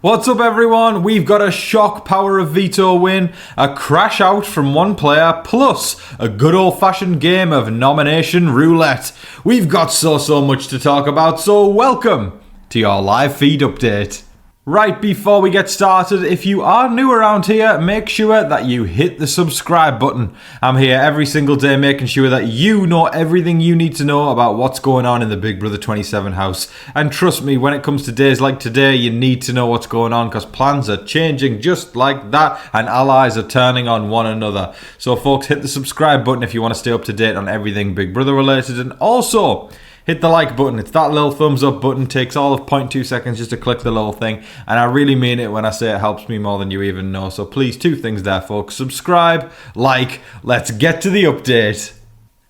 What's up everyone? We've got a shock power of veto win, a crash out from one player, plus a good old fashioned game of nomination roulette. We've got so much to talk about, so welcome to your live feed update. Right before we get started, if you are new around here, make sure that you hit the subscribe button. I'm here every single day making sure that you know everything you need to know about what's going on in the Big Brother 27 house. And trust me, when it comes to days like today, you need to know what's going on because plans are changing just like that and allies are turning on one another. So folks, hit the subscribe button if you want to stay up to date on everything Big Brother related, and also hit the like button. It's that little thumbs up button. Takes all of 0.2 seconds just to click the little thing. And I really mean it when I say it helps me more than you even know. So please, two things there, folks. Subscribe, like, let's get to the update.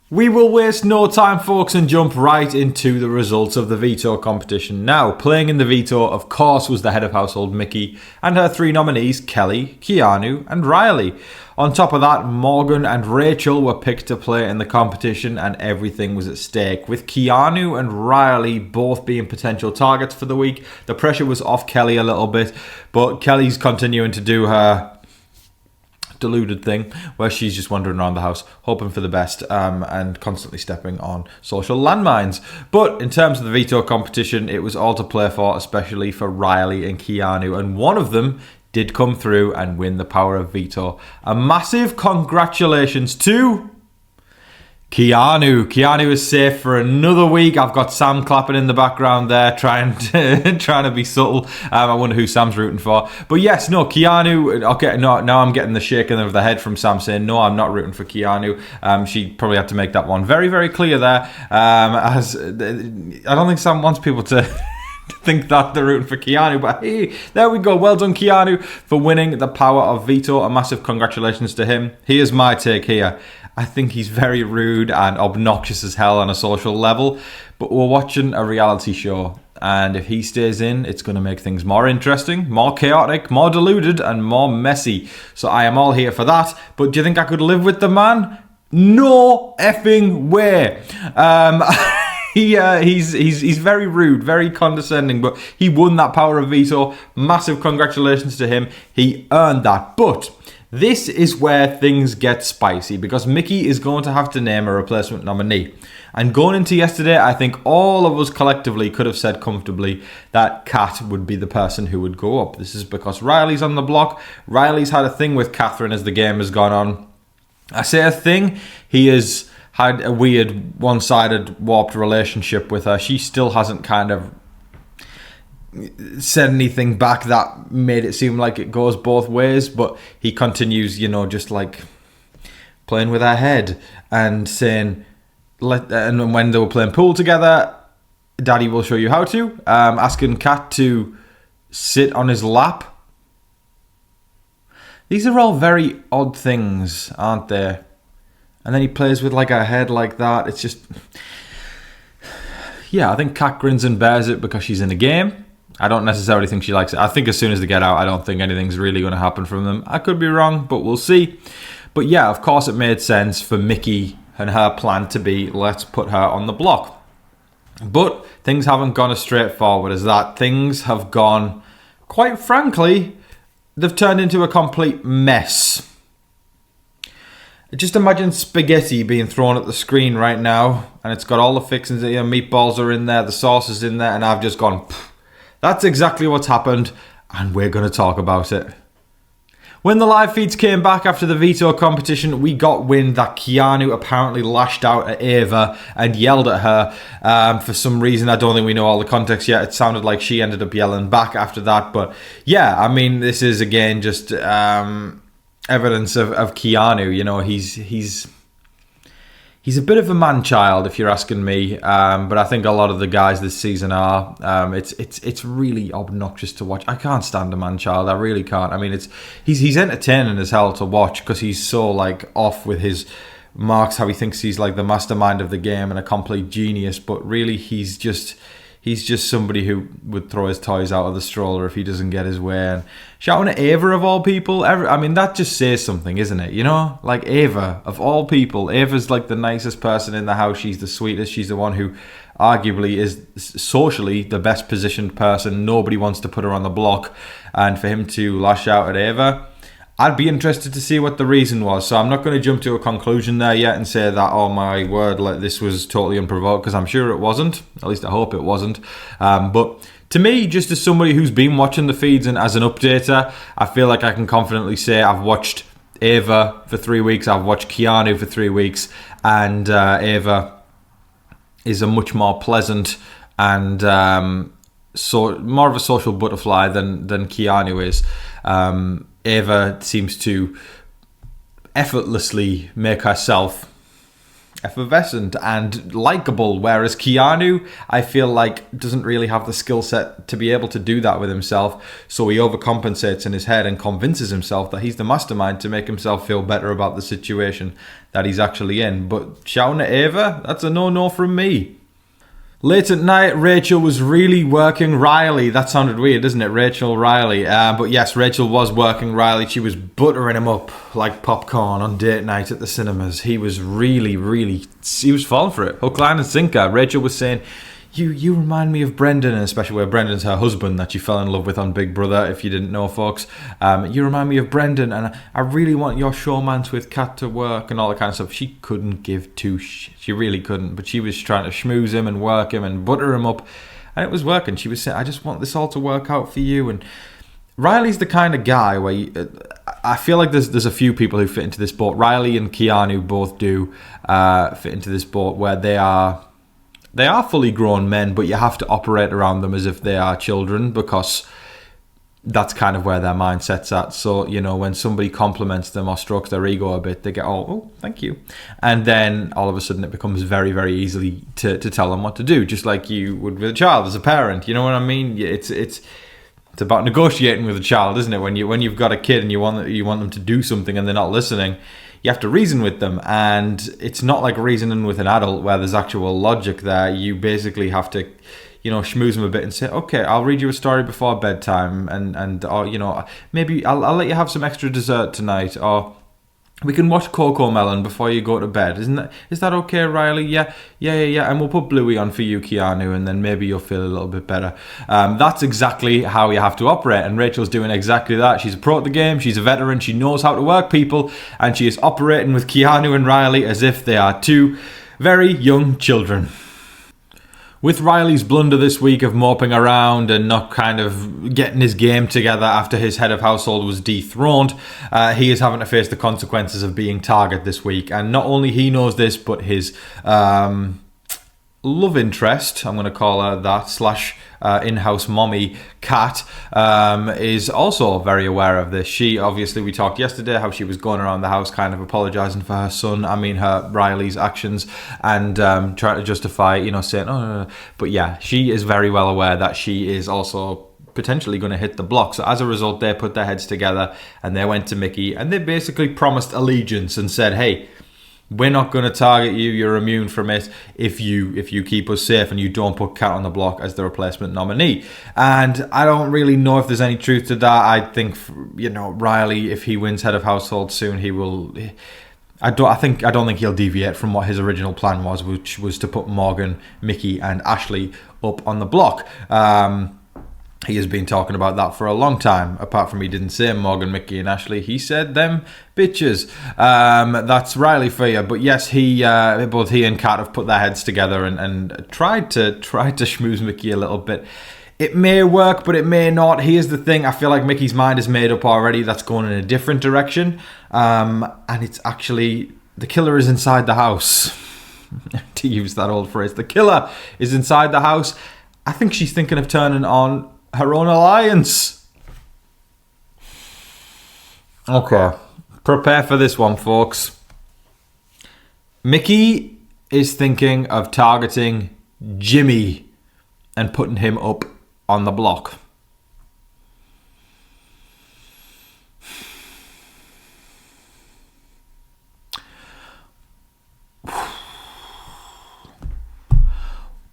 We will waste no time, folks, and jump right into the results of the veto competition. Now, playing in the veto, of course, was the head of household, Mickey, and her three nominees, Kelly, Keanu, and Riley. On top of that, Morgan and Rachel were picked to play in the competition, and everything was at stake. With Keanu and Riley both being potential targets for the week, the pressure was off Kelly a little bit, but Kelly's continuing to do her deluded thing where she's just wandering around the house hoping for the best and constantly stepping on social landmines. But in terms of the veto competition, it was all to play for, especially for Riley and Keanu, and one of them did come through and win the power of veto. A massive congratulations to Keanu. Keanu is safe for another week. I've got Sam clapping in the background there, trying to be subtle. I wonder who Sam's rooting for. But yes, no, Keanu. Okay, no, now I'm getting the shaking of the head from Sam saying, no, I'm not rooting for Keanu. She probably had to make that one very, very clear there. As I don't think Sam wants people to think that they're rooting for Keanu, but hey, there we go. Well done, Keanu, for winning the power of veto. A massive congratulations to him. Here's my take here. I think he's very rude and obnoxious as hell on a social level, but we're watching a reality show, and if he stays in, it's going to make things more interesting, more chaotic, more deluded, and more messy. So I am all here for that. But do you think I could live with the man? No effing way. He's very rude, very condescending, but he won that power of veto. Massive congratulations to him. He earned that. But this is where things get spicy, because Mickey is going to have to name a replacement nominee. And going into yesterday, I think all of us collectively could have said comfortably that Kat would be the person who would go up. This is because Riley's on the block. Riley's had a thing with Catherine as the game has gone on. I say a thing, he has had a weird one-sided warped relationship with her. She still hasn't kind of said anything back that made it seem like it goes both ways, but he continues, just like playing with her head and saying, and when they were playing pool together, Daddy will show you how to, asking Kat to sit on his lap. These are all very odd things, aren't they? And then he plays with like her head like that. It's just, yeah, I think Kat grins and bears it because she's in a game. I don't necessarily think she likes it. I think as soon as they get out, I don't think anything's really going to happen from them. I could be wrong, but we'll see. But yeah, of course it made sense for Mickey and her plan to be, let's put her on the block. But things haven't gone as straightforward as that. Things have gone, quite frankly, they've turned into a complete mess. Just imagine spaghetti being thrown at the screen right now, and it's got all the fixings, meatballs are in there, the sauce is in there, and I've just gone, that's exactly what's happened, and we're going to talk about it. When the live feeds came back after the veto competition, we got wind that Keanu apparently lashed out at Ava and yelled at her. For some reason, I don't think we know all the context yet. It sounded like she ended up yelling back after that. But yeah, I mean, this is again just evidence of Keanu. He's a bit of a man-child, if you're asking me, but I think a lot of the guys this season are. It's really obnoxious to watch. I can't stand a man-child. I really can't. I mean, he's entertaining as hell to watch because he's so like off with his marks, how he thinks he's like the mastermind of the game and a complete genius, but really he's just somebody who would throw his toys out of the stroller if he doesn't get his way. And shouting at Ava of all people, I mean, that just says something, isn't it? Like Ava of all people, Ava's like the nicest person in the house. She's the sweetest. She's the one who arguably is socially the best positioned person. Nobody wants to put her on the block. And for him to lash out at Ava, I'd be interested to see what the reason was. So I'm not going to jump to a conclusion there yet and say that, oh my word, like this was totally unprovoked, because I'm sure it wasn't. At least I hope it wasn't. But to me, just as somebody who's been watching the feeds and as an updater, I feel like I can confidently say I've watched Ava for 3 weeks, I've watched Keanu for 3 weeks, and Ava is a much more pleasant and so more of a social butterfly than Keanu is. Ava seems to effortlessly make herself effervescent and likable, whereas Keanu, I feel like, doesn't really have the skill set to be able to do that with himself, so he overcompensates in his head and convinces himself that he's the mastermind to make himself feel better about the situation that he's actually in. But shouting at Ava, that's a no-no from me. Late at night, Rachel was really working Riley. That sounded weird, doesn't it? Rachel Riley. But yes, Rachel was working Riley. She was buttering him up like popcorn on date night at the cinemas. He was really, he was falling for it. Hook, line and sinker. Rachel was saying, you remind me of Brendan, and especially where Brendan's her husband that you fell in love with on Big Brother, if you didn't know, folks. You remind me of Brendan, and I really want your showmance with Kat to work and all that kind of stuff. She couldn't give two shit. She really couldn't, but she was trying to schmooze him and work him and butter him up, and it was working. She was saying, I just want this all to work out for you. And Riley's the kind of guy where I feel like there's a few people who fit into this boat. Riley and Keanu both do fit into this boat, where they are fully grown men, but you have to operate around them as if they are children, because that's kind of where their mindset's at. So, you know, when somebody compliments them or strokes their ego a bit, they get, oh, thank you. And then all of a sudden it becomes very, very easy to tell them what to do, just like you would with a child as a parent. You know what I mean? It's about negotiating with a child, isn't it? When you've got a kid and you want them to do something and they're not listening, you have to reason with them, and it's not like reasoning with an adult where there's actual logic there. You basically have to, schmooze them a bit and say, okay, I'll read you a story before bedtime, and or, maybe I'll let you have some extra dessert tonight, or we can watch Coco Melon before you go to bed. Is that okay, Riley? Yeah. And we'll put Bluey on for you, Keanu, and then maybe you'll feel a little bit better. That's exactly how you have to operate, and Rachel's doing exactly that. She's a pro at the game. She's a veteran. She knows how to work people, and she is operating with Keanu and Riley as if they are two very young children. With Riley's blunder this week of moping around and not kind of getting his game together after his head of household was dethroned, he is having to face the consequences of being target this week. And not only he knows this, but his love interest, I'm going to call her that, / in-house mommy, Kat, is also very aware of this. She, obviously, we talked yesterday how she was going around the house kind of apologising for her Riley's actions, and trying to justify, saying, oh, no. But yeah, she is very well aware that she is also potentially going to hit the block. So as a result, they put their heads together and they went to Mickey and they basically promised allegiance and said, hey, we're not going to target you. You're immune from it if you keep us safe and you don't put Kat on the block as the replacement nominee. And I don't really know if there's any truth to that. I think, Riley, if he wins head of household soon, he will. I don't think he'll deviate from what his original plan was, which was to put Morgan, Mickey, and Ashley up on the block. He has been talking about that for a long time. Apart from he didn't say Morgan, Mickey and Ashley, he said them bitches. That's Riley for you. But yes, both he and Kat have put their heads together and tried to schmooze Mickey a little bit. It may work, but it may not. Here's the thing. I feel like Mickey's mind is made up already. That's going in a different direction. And it's actually, the killer is inside the house. To use that old phrase. The killer is inside the house. I think she's thinking of turning on her own alliance. Okay, prepare for this one, folks. Mickey is thinking of targeting Jimmy and putting him up on the block.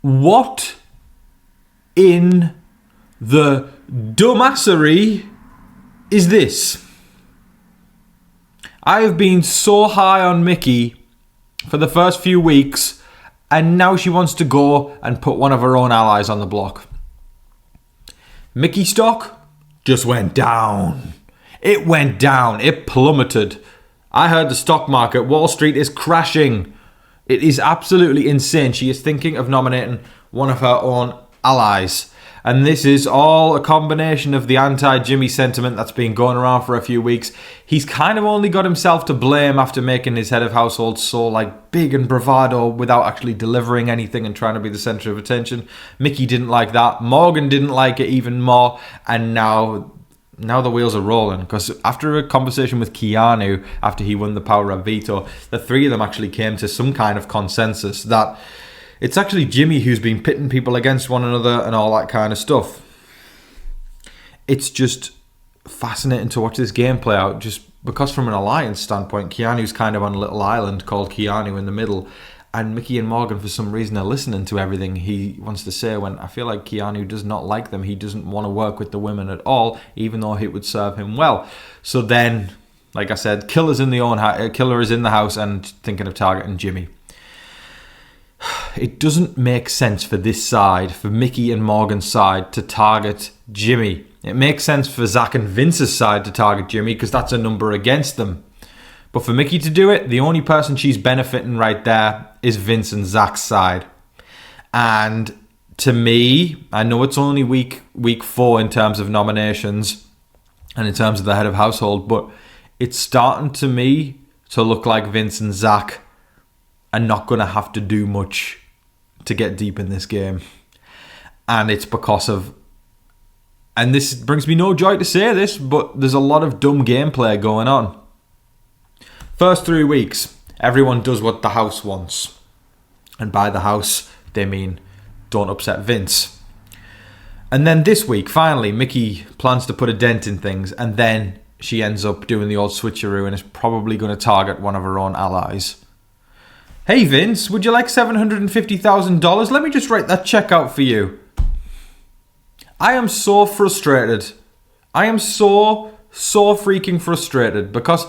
What in the dumbassery is this? I have been so high on Mickey for the first few weeks, And now she wants to go and put one of her own allies on the block. Mickey stock just went down. It went down. It plummeted. I heard the stock market, Wall Street is crashing. It is absolutely insane. She is thinking of nominating one of her own allies. And this is all a combination of the anti-Jimmy sentiment that's been going around for a few weeks. He's kind of only got himself to blame after making his head of household so big and bravado without actually delivering anything and trying to be the center of attention. Mickey didn't like that. Morgan didn't like it even more. And now the wheels are rolling, because after a conversation with Keanu, after he won the power of veto, the three of them actually came to some kind of consensus that it's actually Jimmy who's been pitting people against one another and all that kind of stuff. It's just fascinating to watch this game play out, just because from an alliance standpoint, Keanu's kind of on a little island called Keanu in the middle, and Mickey and Morgan, for some reason, are listening to everything he wants to say, when I feel like Keanu does not like them. He doesn't want to work with the women at all, even though it would serve him well. So then, like I said, Killer is in the house and thinking of targeting Jimmy. It doesn't make sense for this side, for Mickey and Morgan's side, to target Jimmy. It makes sense for Zach and Vince's side to target Jimmy, because that's a number against them. But for Mickey to do it, the only person she's benefiting right there is Vince and Zach's side. And to me, I know it's only week 4 in terms of nominations and in terms of the head of household, but it's starting to me to look like Vince and Zach are not going to have to do much to get deep in this game. And it's because of, and this brings me no joy to say this, but there's a lot of dumb gameplay going on. First 3 weeks, everyone does what the house wants. And by the house, they mean don't upset Vince. And then this week, finally, Mickey plans to put a dent in things, and then she ends up doing the old switcheroo and is probably going to target one of her own allies. Hey Vince, would you like $750,000? Let me just write that check out for you. I am so frustrated. I am so freaking frustrated, because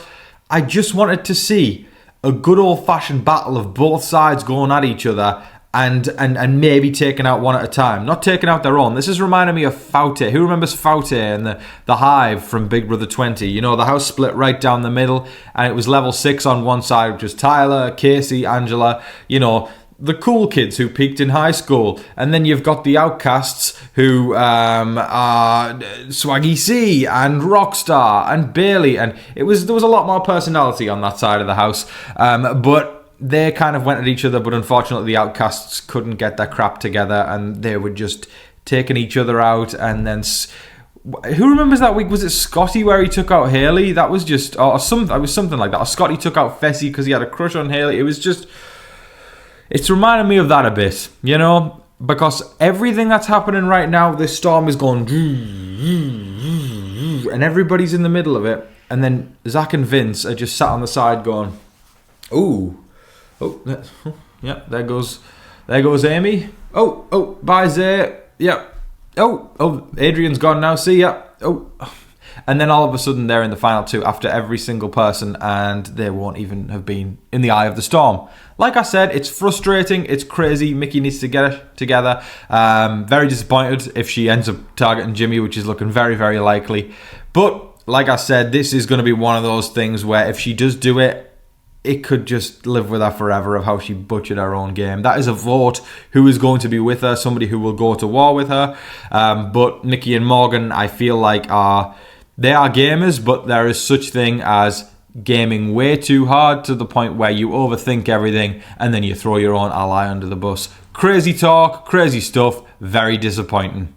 I just wanted to see a good old-fashioned battle of both sides going at each other and maybe taking out one at a time. Not taking out their own. This is reminding me of Faute. Who remembers Faute and the Hive from Big Brother 20? You know, the house split right down the middle, and it was level 6 on one side, which was Tyler, Casey, Angela, you know, the cool kids who peaked in high school. And then you've got the outcasts who are Swaggy C and Rockstar and Bailey. And there was a lot more personality on that side of the house. But they kind of went at each other, but unfortunately the outcasts couldn't get their crap together, and they were just taking each other out. And then who remembers that week? Was it Scotty where he took out Haley? That was just, it was something like that. Or Scotty took out Vasey because he had a crush on Haley. It was just, it's reminding me of that a bit, you know, because everything that's happening right now, this storm is going, and everybody's in the middle of it. And then Zach and Vince are just sat on the side going, ooh. Yeah, there goes Amy. Oh, bye Zay. Yeah. Oh, Adrian's gone now. See ya. Oh. And then all of a sudden they're in the final 2 after every single person, and they won't even have been in the eye of the storm. Like I said, it's frustrating. It's crazy. Mickey needs to get it together. Very disappointed if she ends up targeting Jimmy, which is looking very, very likely. But like I said, this is going to be one of those things where if she does do it, it could just live with her forever of how she butchered her own game. That is a vote who is going to be with her, somebody who will go to war with her. But Mickey and Morgan, I feel like they are gamers, but there is such thing as gaming way too hard to the point where you overthink everything and then you throw your own ally under the bus. Crazy talk, crazy stuff, very disappointing.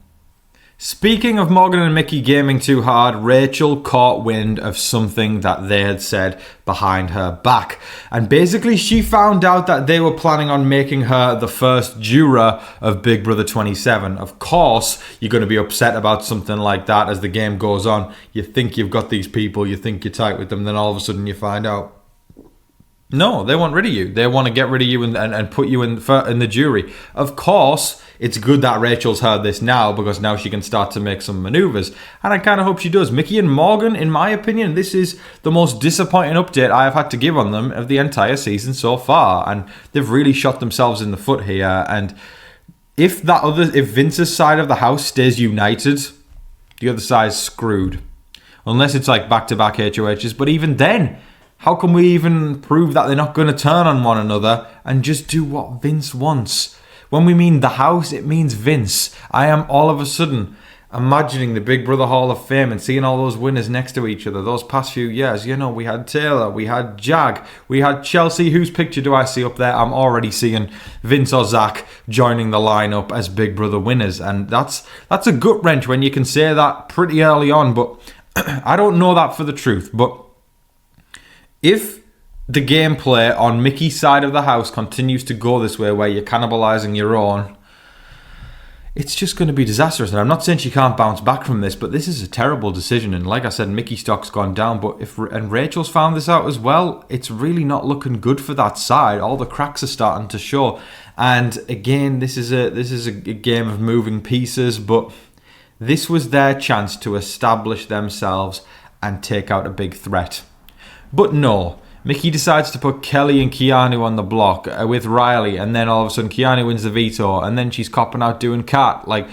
Speaking of Morgan and Mickey gaming too hard, Rachel caught wind of something that they had said behind her back. And basically she found out that they were planning on making her the first juror of Big Brother 27. Of course, you're going to be upset about something like that as the game goes on. You think you've got these people, you think you're tight with them, then all of a sudden you find out No, they want rid of you. They want to get rid of you and put you in the jury. Of course, it's good that Rachel's heard this now because now she can start to make some maneuvers. And I kind of hope she does. Mickey and Morgan, in my opinion, this is the most disappointing update I have had to give on them of the entire season so far. And they've really shot themselves in the foot here. And if Vince's side of the house stays united, the other side's screwed. Unless it's like back-to-back HOHs. But even then, how can we even prove that they're not going to turn on one another and just do what Vince wants? When we mean the house, it means Vince. I am all of a sudden imagining the Big Brother Hall of Fame and seeing all those winners next to each other those past few years. You know, we had Taylor, we had Jag, we had Chelsea. Whose picture do I see up there? I'm already seeing Vince or Zach joining the lineup as Big Brother winners. And that's a gut wrench when you can say that pretty early on. But I don't know that for the truth. But if the gameplay on Mickey's side of the house continues to go this way where you're cannibalising your own, it's just going to be disastrous. And I'm not saying she can't bounce back from this, but this is a terrible decision. And like I said, Mickey stock's gone down. But and Rachel's found this out as well, it's really not looking good for that side. All the cracks are starting to show. And again, this is a game of moving pieces, but this was their chance to establish themselves and take out a big threat. But no, Mickey decides to put Kelly and Keanu on the block with Riley, and then all of a sudden Keanu wins the veto, and then she's copping out doing Kat. Like,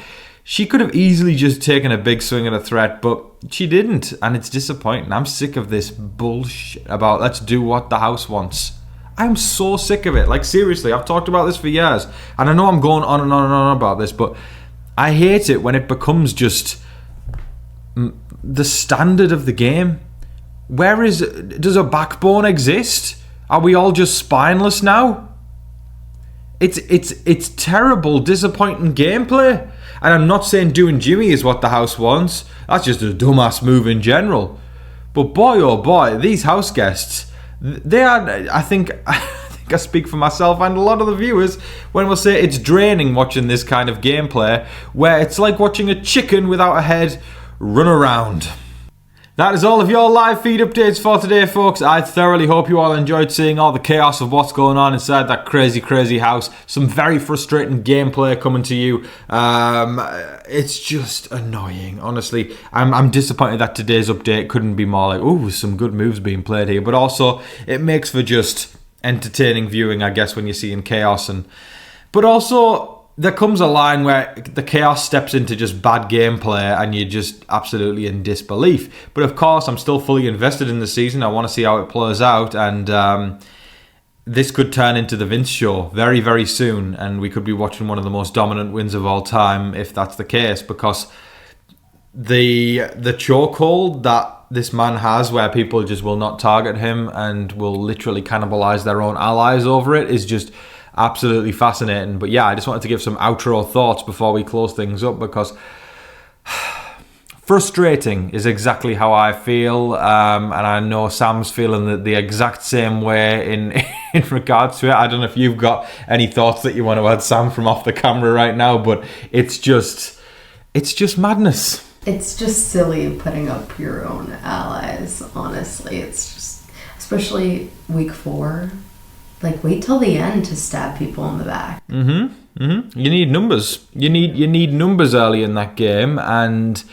she could have easily just taken a big swing at a threat, but she didn't, and it's disappointing. I'm sick of this bullshit about let's do what the house wants. I'm so sick of it. Like, seriously, I've talked about this for years, and I know I'm going on and on and on about this, but I hate it when it becomes just the standard of the game. Does a backbone exist? Are we all just spineless now? It's terrible, disappointing gameplay. And I'm not saying doing Jimmy is what the house wants. That's just a dumbass move in general. But boy, oh boy, these house guests, they are, I think I speak for myself and a lot of the viewers when we'll say it's draining watching this kind of gameplay where it's like watching a chicken without a head run around. That is all of your live feed updates for today, folks. I thoroughly hope you all enjoyed seeing all the chaos of what's going on inside that crazy, crazy house. Some very frustrating gameplay coming to you. It's just annoying, honestly. I'm disappointed that today's update couldn't be more like, ooh, some good moves being played here. But also, it makes for just entertaining viewing, I guess, when you're seeing chaos. But also, there comes a line where the chaos steps into just bad gameplay and you're just absolutely in disbelief. But of course, I'm still fully invested in the season. I want to see how it plays out. And this could turn into the Vince show very, very soon. And we could be watching one of the most dominant wins of all time if that's the case. Because the chokehold that this man has where people just will not target him and will literally cannibalize their own allies over it is just absolutely fascinating. But yeah, I just wanted to give some outro thoughts before we close things up because frustrating is exactly how I feel, and I know Sam's feeling the exact same way in regards to it. I don't know if you've got any thoughts that you want to add, Sam, from off the camera right now, but it's just madness. It's just silly putting up your own allies, honestly. It's just, especially week 4. Like, wait till the end to stab people in the back. You need numbers. You need numbers early in that game, and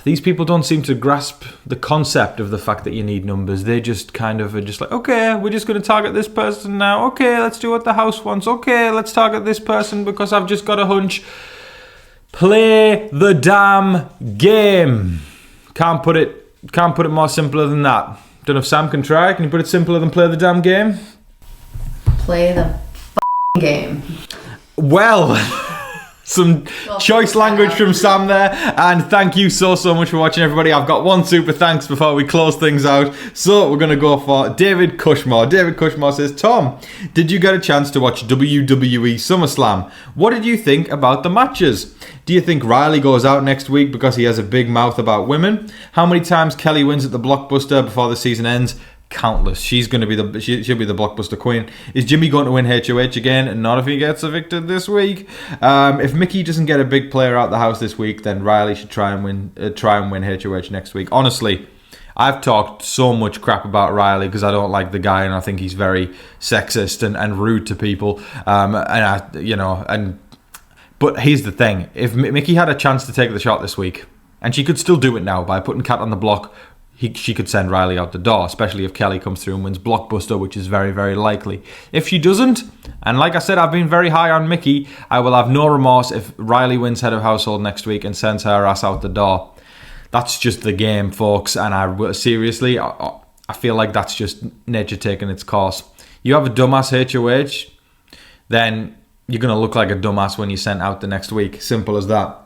these people don't seem to grasp the concept of the fact that you need numbers. They just kind of are just like, okay, we're just going to target this person now. Okay, let's do what the house wants. Okay, let's target this person because I've just got a hunch. Play the damn game. Can't put it more simpler than that. Don't know if Sam can try. Can you put it simpler than play the damn game? Play the game. Well, some choice language from Sam there, and thank you so much for watching, everybody. I've got one super thanks before we close things out, so we're going to go for David Cushmore. David Cushmore says, Tom, did you get a chance to watch WWE SummerSlam? What did you think about the matches? Do you think Riley goes out next week because he has a big mouth about women? How many times Kelly wins at the Blockbuster before the season ends? Countless. She'll be the Blockbuster queen. Is Jimmy going to win HOH again? And not if he gets evicted this week. If Mickey doesn't get a big player out the house this week, then Riley should try and win HOH next week. Honestly, I've talked so much crap about Riley because I don't like the guy and I think he's very sexist and rude to people. But here's the thing: if Mickey had a chance to take the shot this week, and she could still do it now by putting Kat on the block, she could send Riley out the door, especially if Kelly comes through and wins Blockbuster, which is very, very likely. If she doesn't, and like I said, I've been very high on Mickey, I will have no remorse if Riley wins Head of Household next week and sends her ass out the door. That's just the game, folks, and I feel like that's just nature taking its course. You have a dumbass HOH, then you're going to look like a dumbass when you're sent out the next week. Simple as that.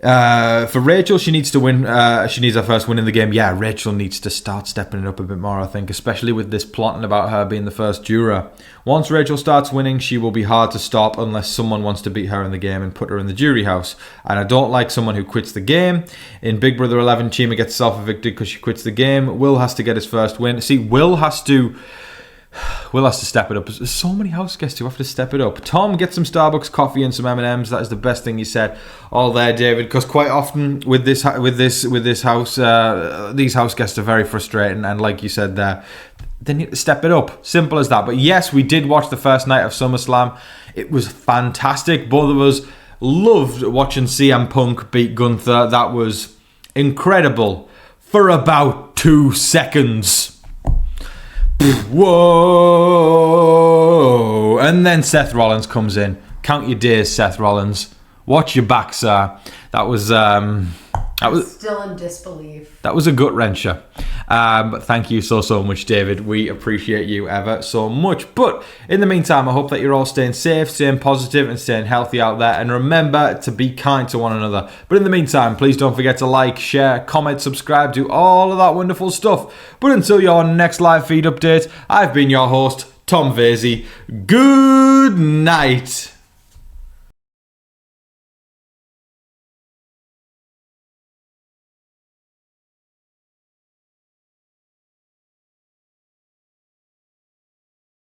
For Rachel, she needs to win. She needs her first win in the game. Yeah, Rachel needs to start stepping it up a bit more, I think, especially with this plotting about her being the first juror. Once Rachel starts winning, she will be hard to stop unless someone wants to beat her in the game and put her in the jury house. And I don't like someone who quits the game. In Big Brother 11, Chima gets self-evicted because she quits the game. Will has to get his first win. See, Will has to step it up. There's so many house guests who have to step it up. Tom gets some Starbucks coffee and some M&Ms. That is the best thing he said all there, David. Because quite often with this house, these house guests are very frustrating. And like you said there, they need to step it up. Simple as that. But yes, we did watch the first night of SummerSlam. It was fantastic. Both of us loved watching CM Punk beat Gunther. That was incredible for about 2 seconds. Whoa! And then Seth Rollins comes in. Count your days, Seth Rollins. Watch your back, sir. That was still in disbelief. That was a gut wrencher. But thank you so much, David. We appreciate you ever so much. But in the meantime, I hope that you're all staying safe, staying positive, and staying healthy out there. And remember to be kind to one another. But in the meantime, please don't forget to like, share, comment, subscribe, do all of that wonderful stuff. But until your next live feed update, I've been your host, Tom Vasey. Good night.